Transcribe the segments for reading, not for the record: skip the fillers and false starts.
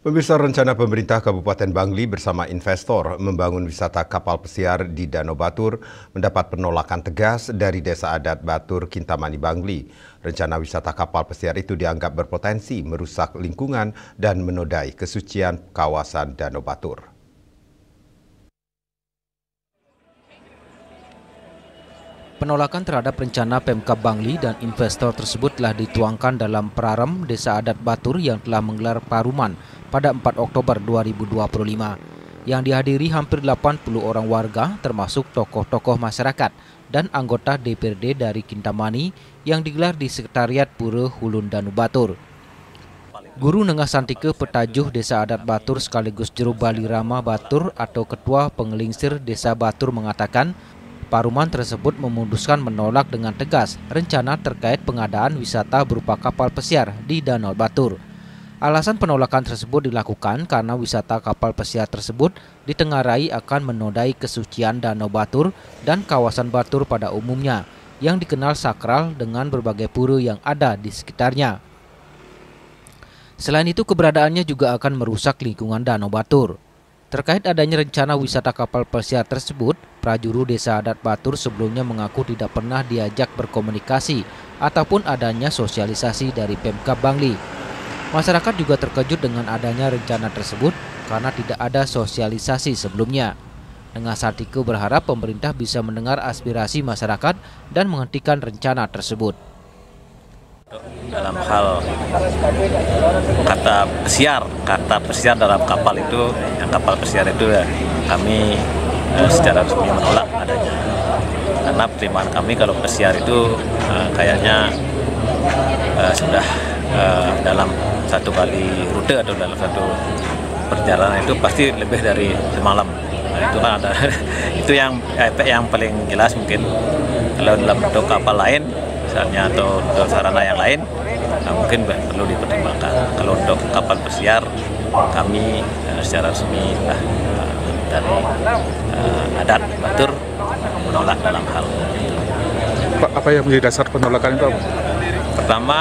Pemirsa, rencana pemerintah Kabupaten Bangli bersama investor membangun wisata kapal pesiar di Danau Batur mendapat penolakan tegas dari Desa Adat Batur Kintamani Bangli. Rencana wisata kapal pesiar itu dianggap berpotensi merusak lingkungan dan menodai kesucian kawasan Danau Batur. Penolakan terhadap rencana Pemkab Bangli dan investor tersebut telah dituangkan dalam Prarem Desa Adat Batur yang telah menggelar paruman pada 4 Oktober 2025 yang dihadiri hampir 80 orang warga termasuk tokoh-tokoh masyarakat dan anggota DPRD dari Kintamani yang digelar di Sekretariat Pura Hulun Danau Batur. Guru Nengah Santike Petajuh Desa Adat Batur sekaligus Juru Bali Rama Batur atau Ketua Pengelingsir Desa Batur mengatakan paruman tersebut memutuskan menolak dengan tegas rencana terkait pengadaan wisata berupa kapal pesiar di Danau Batur. Alasan penolakan tersebut dilakukan karena wisata kapal pesiar tersebut ditengarai akan menodai kesucian Danau Batur dan kawasan Batur pada umumnya yang dikenal sakral dengan berbagai pura yang ada di sekitarnya. Selain itu, keberadaannya juga akan merusak lingkungan Danau Batur. Terkait adanya rencana wisata kapal pesiar tersebut, prajuru Desa Adat Batur sebelumnya mengaku tidak pernah diajak berkomunikasi ataupun adanya sosialisasi dari Pemkab Bangli. Masyarakat juga terkejut dengan adanya rencana tersebut karena tidak ada sosialisasi sebelumnya. Nengah Santike berharap pemerintah bisa mendengar aspirasi masyarakat dan menghentikan rencana tersebut. Dalam hal kata pesiar dalam kapal itu, yang kapal pesiar itu ya, kami secara resmi menolak adanya. Karena pertimbangan kami kalau pesiar itu kayaknya sudah dalam satu kali rute atau dalam satu perjalanan itu pasti lebih dari semalam. Nah, itu kan ada itu yang efek yang paling jelas mungkin. Kalau dalam bentuk kapal lain misalnya atau sarana yang lain, nah mungkin perlu dipertimbangkan. Kalau untuk kapal pesiar kami secara resmi dari Adat Batur menolak dalam hal itu. Pak, apa yang menjadi dasar penolakan itu? Pertama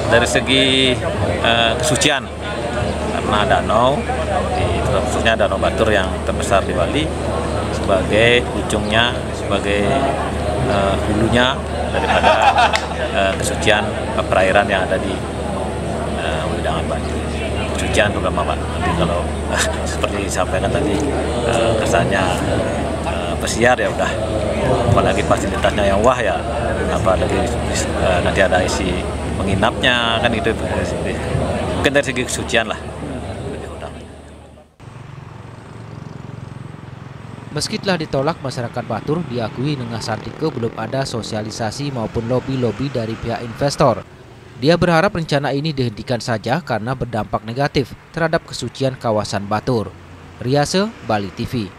dari segi kesucian, karena danau, khususnya Danau Batur yang terbesar di Bali, sebagai ujungnya, sebagai hulunya daripada kesucian perairan yang ada di Widangan Bali. Kesucian terutama Pak. Nanti kalau seperti disampaikan tadi kesannya pesiar ya udah, apalagi fasilitasnya yang wah ya, apalagi nanti ada isi menginapnya kan itu mungkin dari segi kesucian lah. Meski telah ditolak, masyarakat Batur diakui Nengah Santike belum ada sosialisasi maupun lobi-lobi dari pihak investor. Dia berharap rencana ini dihentikan saja karena berdampak negatif terhadap kesucian kawasan Batur. Riase, Bali TV.